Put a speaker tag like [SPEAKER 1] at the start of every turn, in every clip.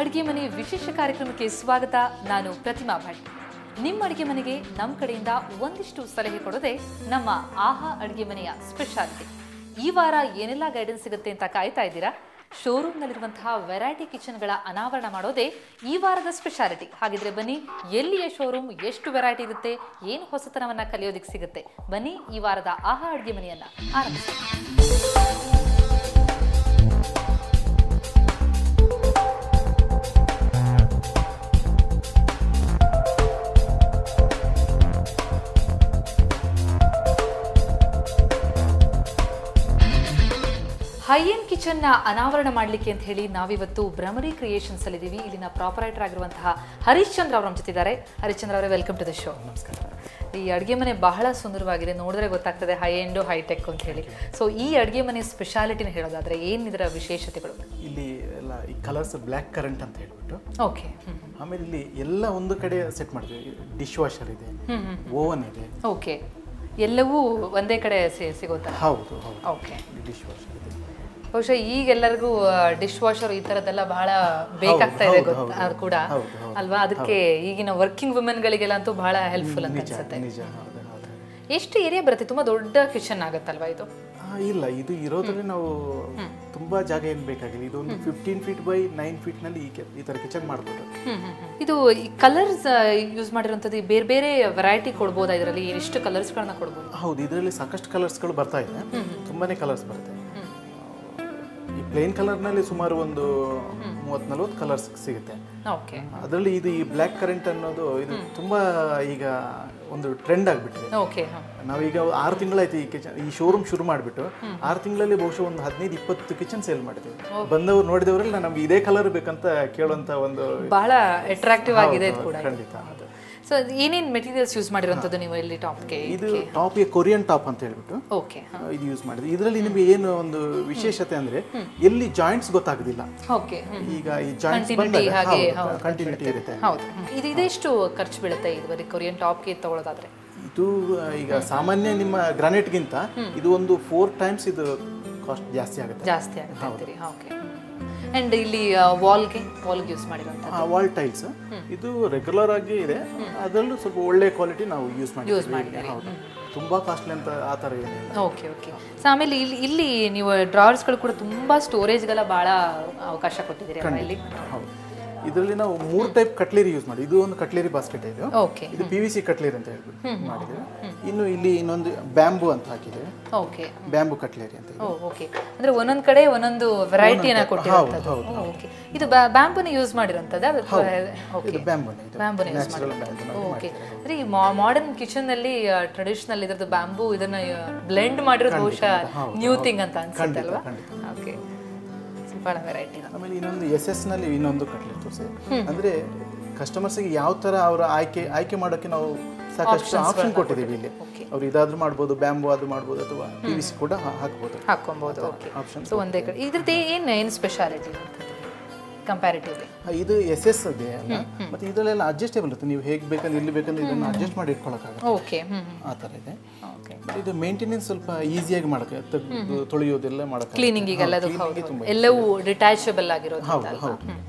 [SPEAKER 1] ಅಡುಗೆ ಮನೆ ವಿಶೇಷ ಕಾರ್ಯಕ್ರಮಕ್ಕೆ ಸ್ವಾಗತ. ನಾನು ಪ್ರತಿಮಾ ಭಟ್. ನಿಮ್ಮ ಅಡುಗೆ ಮನೆಗೆ ನಮ್ಮ ಕಡೆಯಿಂದ ಒಂದಿಷ್ಟು ಸಲಹೆ ಕೊಡೋದೇ ನಮ್ಮ ಆಹಾ ಅಡುಗೆ ಮನೆಯ ಸ್ಪೆಷಾಲಿಟಿ. ಈ ವಾರ ಏನೆಲ್ಲ ಗೈಡೆನ್ಸ್ ಸಿಗುತ್ತೆ ಅಂತ ಕಾಯ್ತಾ ಇದ್ದೀರಾ? ಶೋರೂಮ್ನಲ್ಲಿರುವಂತಹ ವೆರೈಟಿ ಕಿಚನ್ಗಳ ಅನಾವರಣ ಮಾಡೋದೇ ಈ ವಾರದ ಸ್ಪೆಷಾಲಿಟಿ. ಹಾಗಿದ್ರೆ ಬನ್ನಿ, ಎಲ್ಲಿಯ ಶೋರೂಮ್, ಎಷ್ಟು ವೆರೈಟಿ ಇರುತ್ತೆ, ಏನು ಹೊಸತನವನ್ನ ಕಲಿಯೋದಕ್ಕೆ ಸಿಗುತ್ತೆ, ಬನ್ನಿ ಈ ವಾರದ ಆಹಾ ಅಡುಗೆ ಮನೆಯನ್ನ ಆರಂಭಿಸಿ. ಹೈ ಎಂಡ್ ಕಿಚನ್ನ ಅನಾವರಣ ಮಾಡಲಿಕ್ಕೆ ಅಂತ ಹೇಳಿ ನಾವಿವತ್ತು ಭ್ರಮರಿ ಕ್ರಿಯೇಷನ್ಸ್ ಅಲ್ಲಿದ್ದೀವಿ. ಇಲ್ಲಿನ ಪ್ರಾಪರೈಟರ್ ಆಗಿರುವಂತಹ ಹರಿಶ್ಚಂದ್ರ ಅವರು ನಮ್ಮ ಜೊತೆ ಇದ್ದಾರೆ. ಹರಿಶ್ಚಂದ್ರ ಅವರೇ, ವೆಲ್ಕಮ್ ಟು ದ ಶೋ.
[SPEAKER 2] ನಮಸ್ಕಾರ.
[SPEAKER 1] ಈ ಅಡುಗೆ ಮನೆ ಬಹಳ ಸುಂದರವಾಗಿದೆ, ನೋಡಿದ್ರೆ ಗೊತ್ತಾಗ್ತದೆ ಹೈ ಎಂಡ್ ಹೈಟೆಕ್ ಅಂತ ಹೇಳಿ. ಸೊ ಈ ಅಡುಗೆ ಮನೆ ಸ್ಪೆಷಾಲಿಟಿನ ಹೇಳೋದಾದ್ರೆ ಏನಿದರ ವಿಶೇಷತೆಗಳು?
[SPEAKER 2] ಇಲ್ಲಿ ಎಲ್ಲ ಈ ಕಲರ್ಸ್ ಬ್ಲ್ಯಾಕ್ ಕರೆಂಟ್ ಅಂತ ಹೇಳ್ಬಿಟ್ಟು,
[SPEAKER 1] ಓಕೆ.
[SPEAKER 2] ಆಮೇಲೆ ಇಲ್ಲಿ ಎಲ್ಲ ಒಂದು ಕಡೆ ಸೆಟ್ ಮಾಡ್ತೀವಿ. ಡಿಶ್ ವಾಷರ್ ಇದೆ, ಓವನ್ ಇದೆ.
[SPEAKER 1] ಓಕೆ, ಎಲ್ಲವೂ ಒಂದೇ ಕಡೆ ಸಿಗುತ್ತಾ?
[SPEAKER 2] ಹೌದು ಹೌದು.
[SPEAKER 1] ಓಕೆ,
[SPEAKER 2] ಡಿಶ್ ವಾಷರ್ ಇದೆ.
[SPEAKER 1] ಬಹುಶಃ ಈಗೆಲ್ಲರಿಗೂ ಡಿಶ್ ವಾಷರ್ ಈ ಥರದ್ದೆಲ್ಲ ಬಹಳ ಬೇಕಾಗ್ತಾ ಇದೆ ಅದು ಕೂಡ ಅಲ್ವಾ? ಅದಕ್ಕೆ ಈಗಿನ ವರ್ಕಿಂಗ್ ವುಮೆನ್ಗಳಿಗೆಲ್ಲ ಅಂತೂ ಬಹಳ ಹೆಲ್ಪ್ಫುಲ್ ಅಂತ ಅನ್ಸುತ್ತೆ.
[SPEAKER 2] ನಿಜ. ಹೌದು ಹೌದು.
[SPEAKER 1] ಎಷ್ಟು ಏರಿಯಾ ಬರುತ್ತೆ? ತುಂಬಾ ದೊಡ್ಡ ಕಿಚನ್ ಆಗುತ್ತಲ್ವಾ ಇದು?
[SPEAKER 2] ಇಲ್ಲ, ಇದು ಇರೋದ್ರಲ್ಲಿ ನಾವು ತುಂಬಾ ಜಾಗ ಏನು ಬೇಕಾಗಿಲ್ಲ. ಇದು ಒಂದು 15 ಫೀಟ್ ಬೈ 9 ಫೀಟ್ ನಲ್ಲಿ ಈ ತರ ಕಿಚನ್ ಮಾಡ್ಬೋದು.
[SPEAKER 1] ಇದು ಈ ಕಲರ್ಸ್ ಯೂಸ್ ಮಾಡಿರುವಂಥದ್ದು ಬೇರೆ ಬೇರೆ ವೆರೈಟಿ ಕೊಡ್ಬೋದಾ? ಇದರಲ್ಲಿ ಎಷ್ಟು ಕಲರ್ಸ್ಗಳನ್ನ ಕೊಡ್ಬೋದು?
[SPEAKER 2] ಹೌದು, ಇದರಲ್ಲಿ ಸಾಕಷ್ಟು ಕಲರ್ಸ್ಗಳು ಬರ್ತಾ ಇದೆ. ತುಂಬಾನೇ ಕಲರ್ಸ್ ಬರುತ್ತೆ. ಈ ಪ್ಲೇನ್ ಕಲರ್ನಲ್ಲಿ ಸುಮಾರು ಒಂದು 30-40 ಕಲರ್ಸ್ ಸಿಗುತ್ತೆ.
[SPEAKER 1] ಓಕೆ.
[SPEAKER 2] ಅದರಲ್ಲಿ ಇದು ಈ ಬ್ಲ್ಯಾಕ್ ಕರೆಂಟ್ ಅನ್ನೋದು ಇದು ತುಂಬಾ ಈಗ ಒಂದು ಟ್ರೆಂಡ್ ಆಗಿಬಿಟ್ಟಿದೆ.
[SPEAKER 1] ಓಕೆ.
[SPEAKER 2] ನಾವೀಗ 6 ತಿಂಗಳಾಯ್ತು ಈ ಶೋರೂಮ್ ಶುರು ಮಾಡಿಬಿಟ್ಟು. 6 ತಿಂಗಳಲ್ಲಿ ಬಹುಶಃ ಒಂದು 15-20 ಕಿಚನ್ ಸೇಲ್ ಮಾಡಿದ್ವಿ. ಬಂದವರು ನೋಡಿದವರೆಲ್ಲ ನಮ್ಗೆ ಇದೇ ಕಲರ್ ಬೇಕಂತ ಕೇಳುವಂತ ಒಂದು
[SPEAKER 1] ಬಹಳ ಅಟ್ರಾಕ್ಟಿವ್ ಆಗಿದೆ ಇದು ಕೂಡ.
[SPEAKER 2] ಖಂಡಿತ.
[SPEAKER 1] ಸೊ ಏನೇನು ಮೆಟೀರಿಯಲ್ಸ್ ಯೂಸ್ ಮಾಡಿರುವಂಥದ್ದು ನೀವು ಇಲ್ಲಿ ಟಾಪ್ಗೆ?
[SPEAKER 2] ಇದು ಟಾಪ್ಗೆ ಕೊರಿಯನ್ ಟಾಪ್ ಅಂತ ಹೇಳ್ಬಿಟ್ಟು
[SPEAKER 1] ಓಕೆ
[SPEAKER 2] ಇದು ಯೂಸ್ ಮಾಡಿದ್ವಿ. ಇದರಲ್ಲಿ ನಿಮಗೆ ಏನು ಒಂದು ವಿಶೇಷತೆ ಅಂದ್ರೆ ಎಲ್ಲಿ ಜಾಯಿಂಟ್ಸ್ ಗೊತ್ತಾಗೋದಿಲ್ಲ.
[SPEAKER 1] ಓಕೆ.
[SPEAKER 2] ಈಗ ಈ ಜಾಯಿಂಟ್ಸ್ ಬಂದಾಗ ಕಂಟಿನ್ಯೂಟಿ ಇರುತ್ತೆ.
[SPEAKER 1] ಹೌದು. ಇದೆಷ್ಟು ಖರ್ಚು ಬೀಳುತ್ತೆ ಇದು ಕೊರಿಯನ್ ಟಾಪ್ಗೆ ತಗೊಳ್ಳೋದಾದ್ರೆ?
[SPEAKER 2] ಇದು ಈಗ ಸಾಮಾನ್ಯ ನಿಮ್ಮ ಗ್ರಾನೈಟ್ಗಿಂತ ಇದು ಒಂದು 4 ಟೈಮ್ಸ್ ಇದು ಕಾಸ್ಟ್ ಜಾಸ್ತಿ ಆಗುತ್ತೆ.
[SPEAKER 1] ಅಂತೀರಿ? ಓಕೆ. ಅಂಡ್ ಇಲ್ಲಿ ವಾಲ್ಗೆ ಯೂಸ್ ಮಾಡಿರುವಂಥದ್ದು
[SPEAKER 2] ವಾಲ್ ಟೈಲ್ಸ್ ಇದು ರೆಗ್ಯುಲರ್ ಆಗಿ ಇದೆ. ಅದರಲ್ಲೂ ಸ್ವಲ್ಪ ಒಳ್ಳೆ ಕ್ವಾಲಿಟಿ ನಾವು ಯೂಸ್ ಮಾಡಿದ್ದೀವಿ. ಹೌದು, ತುಂಬಾ ಕಾಸ್ಟ್ಲಿ ಅಂತ ಆ ಥರ ಏನಿಲ್ಲ.
[SPEAKER 1] Okay okay. ಸೊ ಆಮೇಲೆ ಇಲ್ಲಿ ನೀವು ಡ್ರಾವರ್ಸ್ಗಳು ಕೂಡ ತುಂಬಾ ಸ್ಟೋರೇಜ್ಗೆಲ್ಲ ಭಾಳ ಅವಕಾಶ ಕೊಟ್ಟಿದ್ದೀರಿ ಇಲ್ಲಿ.
[SPEAKER 2] ಹೌದು, ಇದರಲ್ಲಿ ನಾವು 3 ಟೈಪ್ ಕಟ್ಲೇರಿ ಯೂಸ್ ಮಾಡಿ. ಇದು ಒಂದು ಕಟ್ಲೇರಿ ಬಾಸ್ಕೆಟ್ ಇದೆ.
[SPEAKER 1] ಓಕೆ.
[SPEAKER 2] ಇದು PVC ಕಟ್ಲೇರಿ ಅಂತ ಹೇಳ್ಬಿಟ್ಟು ಮಾಡಿದ್ದೇವೆ. ಇನ್ನು ಇಲ್ಲಿ ಇನ್ನೊಂದು ಬ್ಯಾಂಬೂ ಅಂತ ಹಾಕಿದ್ದೇವೆ.
[SPEAKER 1] ಓಕೆ.
[SPEAKER 2] ಬ್ಯಾಂಬೂ ಕಟ್ಲೇರಿ ಅಂತ.
[SPEAKER 1] ಓಕೆ. ಅಂದ್ರೆ ಒಂದೊಂದು ಕಡೆ ಒಂದೊಂದು ವೆರೈಟಿಯನ್ನ ಕೊಟ್ಟಿರುವಂಥದ್ದು. ಓಕೆ. ಇದು ಬ್ಯಾಂಬೂನ ಯೂಸ್ ಮಾಡಿರುವಂಥದ್ದು?
[SPEAKER 2] ಇದು ಬ್ಯಾಂಬೂನೇ ಯೂಸ್ ಮಾಡಿರುವಂಥದ್ದು.
[SPEAKER 1] ಓಕೆ. ಅಂದ್ರೆ ಈ ಮಾಡರ್ನ್ ಕಿಚನ್ ಅಲ್ಲಿ ಟ್ರೆಡಿಷನಲ್ ಇದ್ರದ್ದು ಬ್ಯಾಂಬೂ ಇದನ್ನ ಬ್ಲೆಂಡ್ ಮಾಡಿರೋದು ಬಹುಶಃ ನ್ಯೂ ಥಿಂಗ್ ಅಂತ ಅನ್ಸುತ್ತೆ ಅಲ್ವಾ? ಓಕೆ. ಬಹಳ ವೆರೈಟಿ.
[SPEAKER 2] ಆಮೇಲೆ ಇನ್ನೊಂದು SS ನಲ್ಲಿ ಇನ್ನೊಂದು ಕಟ್ಲೇರಿ ತೋರಿಸಿ. ಅಂದ್ರೆ ಕಸ್ಟಮರ್ಸ್ಗೆ ಯಾವ ತರ ಅವರ ಆಯ್ಕೆ ಮಾಡೋಕೆ ನಾವು ಸಾಕಷ್ಟು ಆಪ್ಷನ್ ಕೊಟ್ಟಿದ್ದೀವಿ ಇಲ್ಲಿ. ಅವ್ರು ಇದಾದ್ರೂ ಮಾಡ್ಬೋದು, ಬ್ಯಾಂಬೂ ಆದ್ರೂ ಮಾಡ್ಬೋದು, ಅಥವಾ PVC ಕೂಡ
[SPEAKER 1] ಹಾಕೊಬಹುದು. ಓಕೆ. ಸೊ ಒಂದೇ ಕಡೆ ಇದ್ರದ್ದು ಏನು ಸ್ಪೆಷಾಲಿಟಿ ಕಂಪ್ಯಾರಿಟಿವ್ಲಿ?
[SPEAKER 2] ಇದು SS ಇದೆ ಅಲ್ಲ, ಮತ್ತೆ ಇದರಲ್ಲೆಲ್ಲ ಅಡ್ಜಸ್ಟೇಬಲ್ ಇರುತ್ತೆ. ನೀವು ಹೇಗೆ ಬೇಕಂದ್ರೆ ಇಲ್ಲಿ ಬೇಕಂದ್ರೆ ಇದನ್ನು ಅಡ್ಜಸ್ಟ್ ಮಾಡಿ ಇಟ್ಕೊಳ್ಳೋಕ್ಕಾಗುತ್ತೆ.
[SPEAKER 1] ಓಕೆ.
[SPEAKER 2] ಆ ಥರ ಇದೆ. ಇದು ಮೇಂಟೆನೆನ್ಸ್ ಸ್ವಲ್ಪ ಈಸಿಯಾಗಿ ಮಾಡೋಕ್ಕೆ, ತೊಳೆಯೋದೆಲ್ಲ ಮಾಡೋಕ್ಕೆ,
[SPEAKER 1] ಕ್ಲೀನಿಂಗಿಗೆಲ್ಲ ಎಲ್ಲವೂ ಡಿಟ್ಯಾಚಬಲ್ ಆಗಿರೋದು.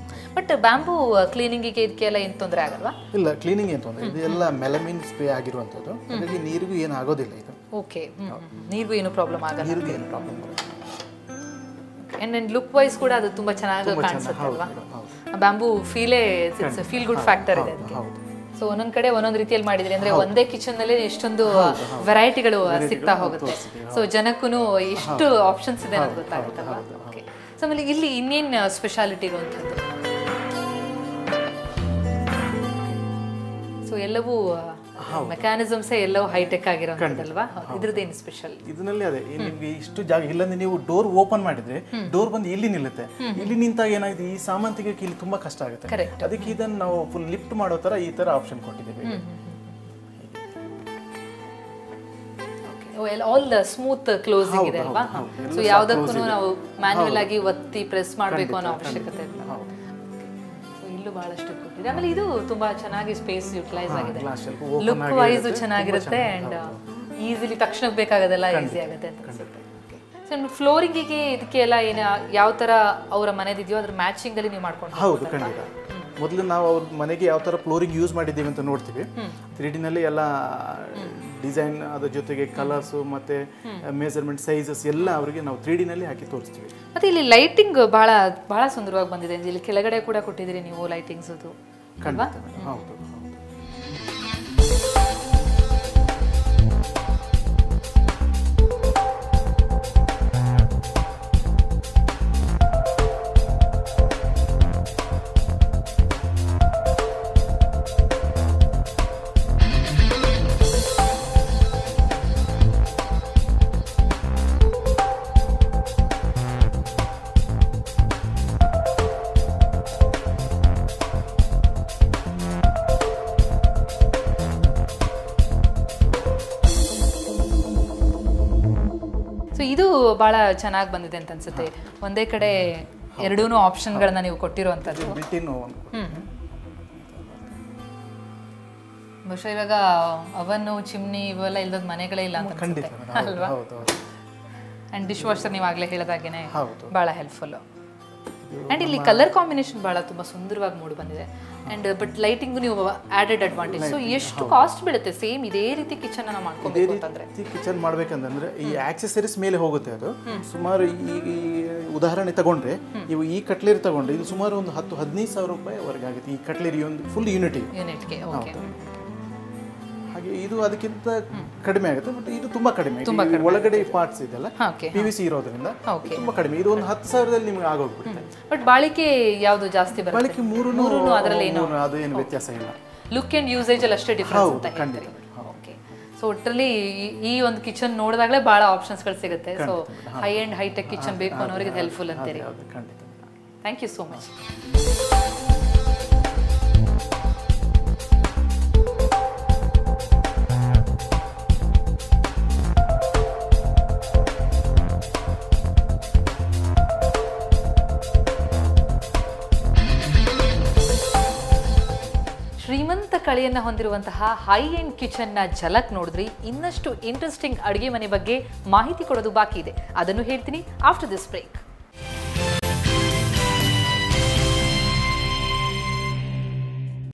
[SPEAKER 1] ಬಟ್ ಬ್ಯಾಂಬೂ ಕ್ಲೀನಿಂಗಿಗೆ ಇದಕ್ಕೆಲ್ಲ ಏನು ತೊಂದರೆ ಆಗಲ್ವಾ?
[SPEAKER 2] ಇಲ್ಲ, ಕ್ಲೀನಿಂಗ್ ಏನು ತೊಂದರೆ. ಇದು ಎಲ್ಲ ಮೆಲಮಿನ್ ಸ್ಪ್ರೇ ಆಗಿರುವಂಥದ್ದು. ಹಾಗಾಗಿ ನೀರಿಗೂ ಏನು ಆಗೋದಿಲ್ಲ ಇದು.
[SPEAKER 1] ಓಕೆ. ನೀರಿಗೂ ಏನು ಪ್ರಾಬ್ಲಮ್ ಆಗಲ್ಲ.
[SPEAKER 2] ನೀರಿಗೂ ಏನು ಪ್ರಾಬ್ಲಮ್ ಬರೋಲ್ಲ.
[SPEAKER 1] ಅಂಡ್ ಲುಕ್ ವೈಸ್ ಕೂಡ ಅದು ತುಂಬಾ ಚೆನ್ನಾಗಿ ಕಾಣಿಸುತ್ತೆ ಅಲ್ವಾ? ಬ್ಯಾಂಬೂ ಫೀಲ್ ಗುಡ್ ಫ್ಯಾಕ್ಟರ್ ಇದೆ ಅದಕ್ಕೆ. ಸೊ ಒಂದೊಂದ್ ಕಡೆ ಒಂದೊಂದು ರೀತಿಯಲ್ಲಿ ಮಾಡಿದ್ರಿ ಅಂದ್ರೆ ಒಂದೇ ಕಿಚನ್ ನಲ್ಲಿ ಎಷ್ಟೊಂದು ವೆರೈಟಿಗಳು ಸಿಗ್ತಾ ಹೋಗುತ್ತೆ. ಸೊ ಜನಕ್ಕೂ ಎಷ್ಟು ಆಪ್ಷನ್ಸ್ ಇದೆ ಅಂತ ಗೊತ್ತಾಗುತ್ತಲ್ವಾ? ಓಕೆ. ಸೊ ಆಮೇಲೆ ಇಲ್ಲಿ ಇನ್ನೇನು ಸ್ಪೆಷಾಲಿಟಿ ಇರುವಂಥದ್ದು? ಸೊ ಎಲ್ಲವೂ ಮೆಕ್ಯಾನಿಸಮ್ಸ್ ಎಲ್ಲವೂ ಹೈಟೆಕ್ ಆಗಿರೋದಲ್ವಾ? ಇದ್ರದ್ದೇನು ಸ್ಪೆಷಲ್?
[SPEAKER 2] ಇದರಲ್ಲಿ ಅದೇ ನಿಮ್ಗೆ ಇಷ್ಟು ಜಾಗ ಇಲ್ಲಂದ್ರೆ ನೀವು ಡೋರ್ ಓಪನ್ ಮಾಡಿದ್ರೆ ಡೋರ್ ಬಂದು ಇಲ್ಲಿ ನಿಲ್ಲುತ್ತೆ. ಇಲ್ಲಿ ನಿಂತಾಗ ಏನಾಗಿದೆ, ಈ ಸಾಮಾನು ತೆಗಿಯೋಕೆ ಇಲ್ಲಿ ತುಂಬಾ ಕಷ್ಟ ಆಗುತ್ತೆ. ಅದಕ್ಕೆ ಇದನ್ನು ನಾವು ಫುಲ್ ಲಿಫ್ಟ್ ಮಾಡೋ ತರ ಈ ತರ ಆಪ್ಷನ್ ಕೊಟ್ಟಿದ್ದೀವಿ.
[SPEAKER 1] ಆಲ್ ಸ್ಮೂತ್ ಕ್ಲೋಸಿಂಗ್ ಇದೆ ಅಲ್ವಾ? ಸೊ ಯಾವುದಕ್ಕೂ ನಾವು ಮ್ಯಾನ್ಯುವಲ್ ಆಗಿ ಒತ್ತಿ ಪ್ರೆಸ್ ಮಾಡಬೇಕು ಅನ್ನೋ ಅವಶ್ಯಕತೆ ಇಲ್ಲ. ಇಲ್ಲೂ ಬಹಳಷ್ಟು ಕೊಟ್ಟಿದೆ. ಆಮೇಲೆ ಇದು ತುಂಬಾ ಚೆನ್ನಾಗಿ ಸ್ಪೇಸ್ ಯುಟಿಲೈಸ್ ಆಗಿದೆ. ಲುಕ್ ವೈಸ್ ಚೆನ್ನಾಗಿರುತ್ತೆ ಅಂಡ್ ಈಸಿಲಿ ತಕ್ಷಣಕ್ಕೆ ಬೇಕಾಗೋದೆಲ್ಲ ಈಸಿ ಆಗುತ್ತೆ ಅಂತ ಅನ್ಸುತ್ತೆ. ಫ್ಲೋರಿಂಗಿಗೆ ಇದಕ್ಕೆ ಎಲ್ಲ ಏನು ಯಾವ ಥರ ಅವರ ಮನೆದಿದೆಯೋ ಅದ್ರ ಮ್ಯಾಚಿಂಗಲ್ಲಿ ನೀವು ಮಾಡ್ಕೊಂಡು
[SPEAKER 2] ಹೌದು, ಖಂಡಿತ. ಮೊದಲು ನಾವು ಅವ್ರ ಮನೆಗೆ ಯಾವ ಥರ ಫ್ಲೋರಿಂಗ್ ಯೂಸ್ ಮಾಡಿದ್ದೀವಿ ಅಂತ ನೋಡ್ತೀವಿ. 3Dನಲ್ಲಿ ಎಲ್ಲ ಡಿಸೈನ್, ಅದ್ರ ಜೊತೆಗೆ ಕಲರ್ಸು ಮತ್ತು ಮೆಜರ್ಮೆಂಟ್ ಸೈಜಸ್ ಎಲ್ಲ ಅವರಿಗೆ ನಾವು 3Dನಲ್ಲಿ ಹಾಕಿ ತೋರಿಸ್ತೀವಿ.
[SPEAKER 1] ಮತ್ತು ಇಲ್ಲಿ ಲೈಟಿಂಗ್ ಭಾಳ ಭಾಳ ಸುಂದರವಾಗಿ ಬಂದಿದೆ. ಇಲ್ಲಿ ಕೆಳಗಡೆ ಕೂಡ ಕೊಟ್ಟಿದ್ದೀರಿ ನೀವು ಲೈಟಿಂಗ್ಸ್. ಅದು
[SPEAKER 2] ಖಂಡಿತ. ಹೌದು.
[SPEAKER 1] ಸೊ ಇದು ಭಾಳ ಚೆನ್ನಾಗಿ ಬಂದಿದೆ ಅಂತ ಅನ್ಸುತ್ತೆ. ಒಂದೇ ಕಡೆ ಎರಡೂ ಆಪ್ಷನ್ಗಳನ್ನ ನೀವು ಕೊಟ್ಟಿರುವಂಥದ್ದು. ಬಹುಶಃ ಇವಾಗ ಅವನು, ಚಿಮ್ನಿ ಇವೆಲ್ಲ ಇಲ್ಲದ ಮನೆಗಳೇ ಇಲ್ಲ ಅಂತ ಅನ್ಸುತ್ತೆ ಅಲ್ವಾ? ಆ್ಯಂಡ್ ಡಿಶ್ ವಾಷರ್ ನೀವು ಆಗಲೇ ಹೇಳಿದಾಗೇನೆ ಭಾಳ ಹೆಲ್ಪ್ಫುಲ್ಲು. ಆ್ಯಂಡ್ ಇಲ್ಲಿ ಕಲರ್ ಕಾಂಬಿನೇಷನ್ ಭಾಳ ತುಂಬ ಸುಂದರವಾಗಿ ಮೂಡಿ ಬಂದಿದೆ. ಆ್ಯಂಡ್ ಬಟ್ ಲೈಟಿಂಗು ನೀವು ಆ್ಯಡೆಡ್ ಅಡ್ವಾಂಟೇಜ್. ಸೊ ಎಷ್ಟು ಕಾಸ್ಟ್ ಬೀಳುತ್ತೆ ಸೇಮ್ ಇದೇ ರೀತಿ ಕಿಚನ್ ನಾವು ಮಾಡ್ಕೋಬೇಕು ಅಂತಂದ್ರೆ?
[SPEAKER 2] ಕಿಚನ್ ಮಾಡ್ಬೇಕಂತಂದ್ರೆ ಈ ಆಕ್ಸೆಸರೀಸ್ ಮೇಲೆ ಹೋಗುತ್ತೆ. ಅದು ಸುಮಾರು ಈ ಉದಾಹರಣೆ ತಗೊಂಡ್ರೆ, ಇವು ಈ ಕಟ್ಲೇರಿ ತಗೊಂಡ್ರೆ ಇದು ಸುಮಾರು ಒಂದು 10-15 ಸಾವಿರ ರೂಪಾಯಿವರೆಗೆ ಆಗುತ್ತೆ ಈ ಕಟ್ಲೇರಿ ಒಂದು ಫುಲ್ ಯೂನಿಟ್ಗೆ. ಹಾಗೆ ಇದು ಅದಕ್ಕಿಂತ ಕಡಿಮೆ ಆಗುತ್ತೆ, ಬಟ್ ಇದು ತುಂಬಾ ಕಡಿಮೆ. ಒಳಗಡೆ ಪಾರ್ಟ್ಸ್ ಇದೆಲ್ಲ PVC ಇರೋದ್ರಿಂದ ತುಂಬಾ ಕಡಿಮೆ. ಇದು ಒಂದು 10,000ದಲ್ಲಿ ನಿಮ್ಗೆ ಆಗೋಗ್ಬಿಡುತ್ತೆ.
[SPEAKER 1] ಬಟ್ ಬಾಳಿಕೆ ಯಾವುದು ಜಾಸ್ತಿ ಬರುತ್ತೆ?
[SPEAKER 2] ಬಾಳಿಕೆ ಮೂರು ಅದರಲ್ಲಿ ಅದು ಏನು ವ್ಯತ್ಯಾಸ ಇಲ್ಲ.
[SPEAKER 1] ಲುಕ್ ಅಂಡ್ ಯೂಸೇಜ್ ಅಲ್ಲಿ ಅಷ್ಟೇ ಡಿಫರೆನ್ಸ್ ಅಂತ ಹೇಳ್ತೀರಿ. ಓಕೆ. ಸೊ ಒಟ್ಟಲ್ಲಿ ಈ ಒಂದು ಕಿಚನ್ ನೋಡಿದಾಗಲೇ ಭಾಳ ಆಪ್ಷನ್ಸ್ಗಳು ಸಿಗುತ್ತೆ. So high and hi tech kitchen ಬೇಕು ಅನ್ನೋರಿಗೆ ಹೆಲ್ಪ್ಫುಲ್ ಅಂತೀರಿ. Thank you so much. ಶ್ರೀಮಂತ ಕಳೆಯನ್ನು ಹೊಂದಿರುವಂತಹ ಹೈ ಎಂಡ್ ಕಿಚನ್ನ ಝಲಕ್ ನೋಡಿದ್ರಿ. ಇನ್ನಷ್ಟು ಇಂಟ್ರೆಸ್ಟಿಂಗ್ ಅಡುಗೆ ಮನೆ ಬಗ್ಗೆ ಮಾಹಿತಿ ಕೊಡೋದು ಬಾಕಿ ಇದೆ. ಅದನ್ನು ಹೇಳ್ತೀನಿ ಆಫ್ಟರ್ ದಿಸ್ ಬ್ರೇಕ್.